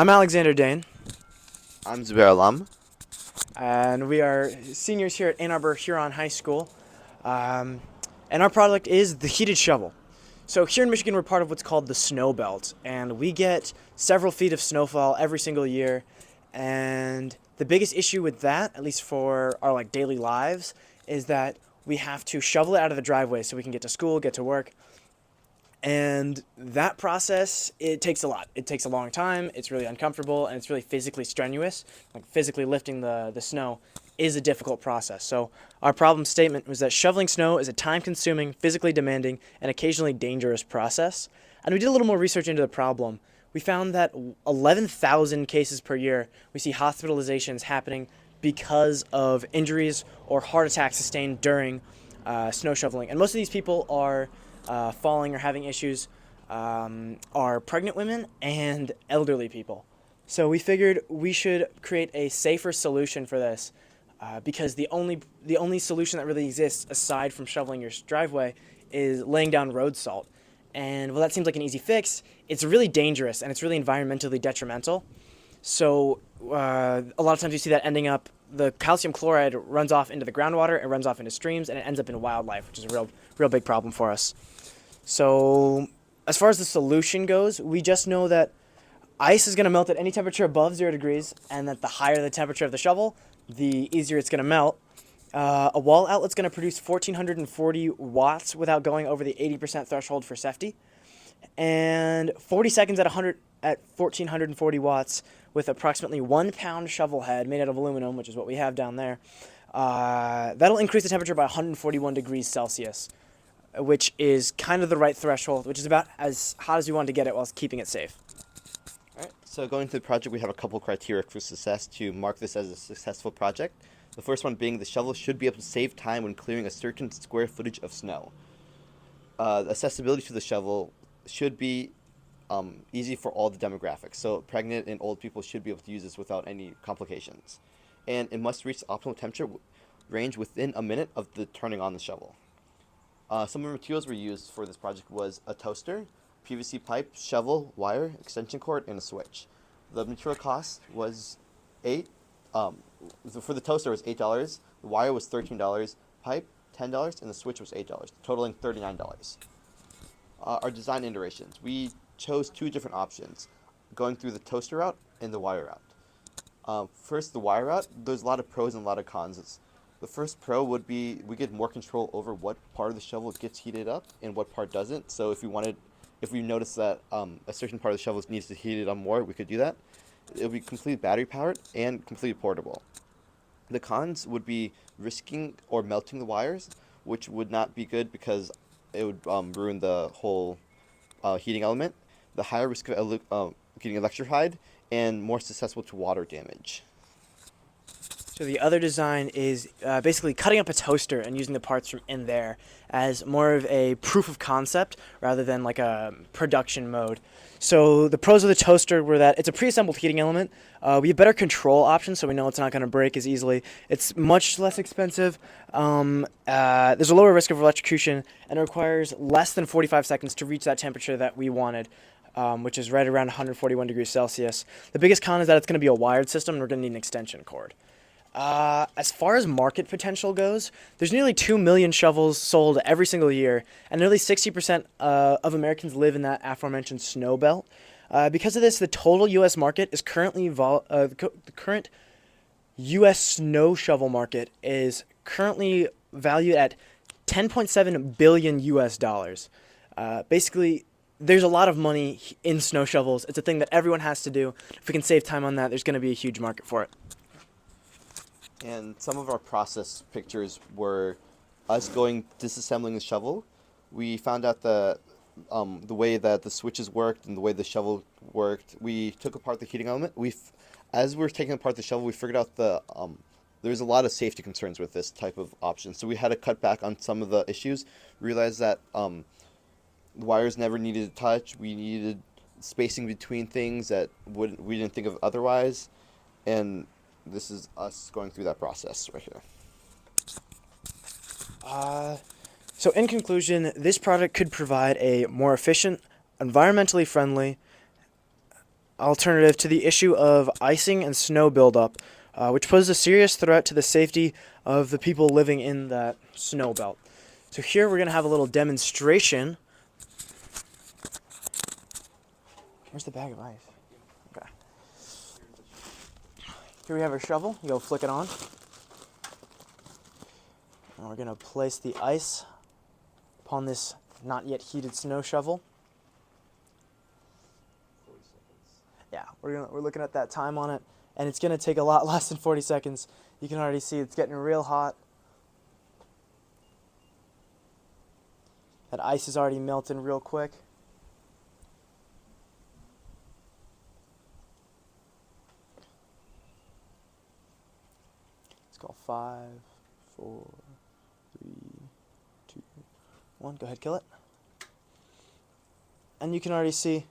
I'm Alexander Dane, I'm Zubair Alam. and we are seniors here at Ann Arbor Huron High School. Um, and our product is the heated shovel. So here in Michigan, we're part of what's called the snow belt, and we get several feet of snowfall every single year. And the biggest issue with that, at least for our daily lives, is that we have to shovel it out of the driveway so we can get to school, get to work. And that process, it takes a lot. It takes a long time, it's really uncomfortable, and it's really physically strenuous. Like physically lifting the snow is a difficult process. So our problem statement was that shoveling snow is a time-consuming, physically demanding, and occasionally dangerous process. And we did a little more research into the problem. We found that 11,000 cases per year, we see hospitalizations happening because of injuries or heart attacks sustained during snow shoveling. And most of these people are falling or having issues are pregnant women and elderly people. So we figured we should create a safer solution for this because the only solution that really exists aside from shoveling your driveway is laying down road salt. And while that seems like an easy fix, it's really dangerous and it's really environmentally detrimental. So a lot of times you see that ending up, the calcium chloride runs off into the groundwater, it runs off into streams, and it ends up in wildlife, which is a real big problem for us. So as far as the solution goes, we just know that ice is going to melt at any temperature above 0 degrees, and that the higher the temperature of the shovel, the easier it's going to melt. A wall outlet's going to produce 1,440 watts without going over the 80% threshold for safety, and 40 seconds at 1,440 watts with approximately 1 pound shovel head made out of aluminum, which is what we have down there. That'll increase the temperature by 141 degrees Celsius, which is kind of the right threshold, which is about as hot as we want to get it while keeping it safe. All right. So going through the project, we have a couple criteria for success to mark this as a successful project. The first one being the shovel should be able to save time when clearing a certain square footage of snow. Accessibility to the shovel should be easy for all the demographics. So pregnant and old people should be able to use this without any complications. And it must reach the optimal temperature range within a minute of the turning on the shovel. Some of the materials we used for this project was a toaster, PVC pipe, shovel, wire, extension cord, and a switch. The material cost was for the toaster was $8, the wire was $13, pipe $10, and the switch was $8, totaling $39. Our design iterations, we chose two different options, going through the toaster route and the wire route. First, the wire route, there's a lot of pros and a lot of cons. The first pro would be we get more control over what part of the shovel gets heated up and what part doesn't. So if we notice that a certain part of the shovel needs to heat it up more, we could do that. It would be completely battery powered and completely portable. The cons would be risking or melting the wires, which would not be good because it would ruin the whole heating element. The higher risk of getting electrified and more susceptible to water damage. So the other design is basically cutting up a toaster and using the parts from in there as more of a proof of concept rather than like a production mode. So the pros of the toaster were that it's a pre-assembled heating element. We have better control options, so we know it's not going to break as easily. It's much less expensive. There's a lower risk of electrocution, and it requires less than 45 seconds to reach that temperature that we wanted. Which is right around 141 degrees Celsius. The biggest con is that it's going to be a wired system, and we're going to need an extension cord. As far as market potential goes, there's nearly 2 million shovels sold every single year, and nearly 60% of Americans live in that aforementioned snow belt. Because of this, the total U.S. market is currently the current U.S. snow shovel market is currently valued at 10.7 billion U.S. dollars. Basically, there's a lot of money in snow shovels. It's a thing that everyone has to do. If we can save time on that, there's going to be a huge market for it. And some of our process pictures were us disassembling the shovel. We found out the way that the switches worked and the way the shovel worked. We took apart the heating element. As we were taking apart the shovel, we figured out there's a lot of safety concerns with this type of option. So we had to cut back on some of the issues. Realized that the wires never needed to touch. We needed spacing between things that we didn't think of otherwise, and this is us going through that process right here. So in conclusion, this product could provide a more efficient, environmentally friendly, alternative to the issue of icing and snow buildup, which poses a serious threat to the safety of the people living in that snow belt. So here we're going to have a little demonstration. Where's the bag of ice? Okay. Here we have our shovel. You go flick it on. And we're going to place the ice upon this not yet heated snow shovel. Yeah, we're looking at that time on it, and it's going to take a lot less than 40 seconds. You can already see it's getting real hot. That ice is already melting real quick. Let's go 5, 4, 3, 2, 1. Go ahead, kill it. And you can already see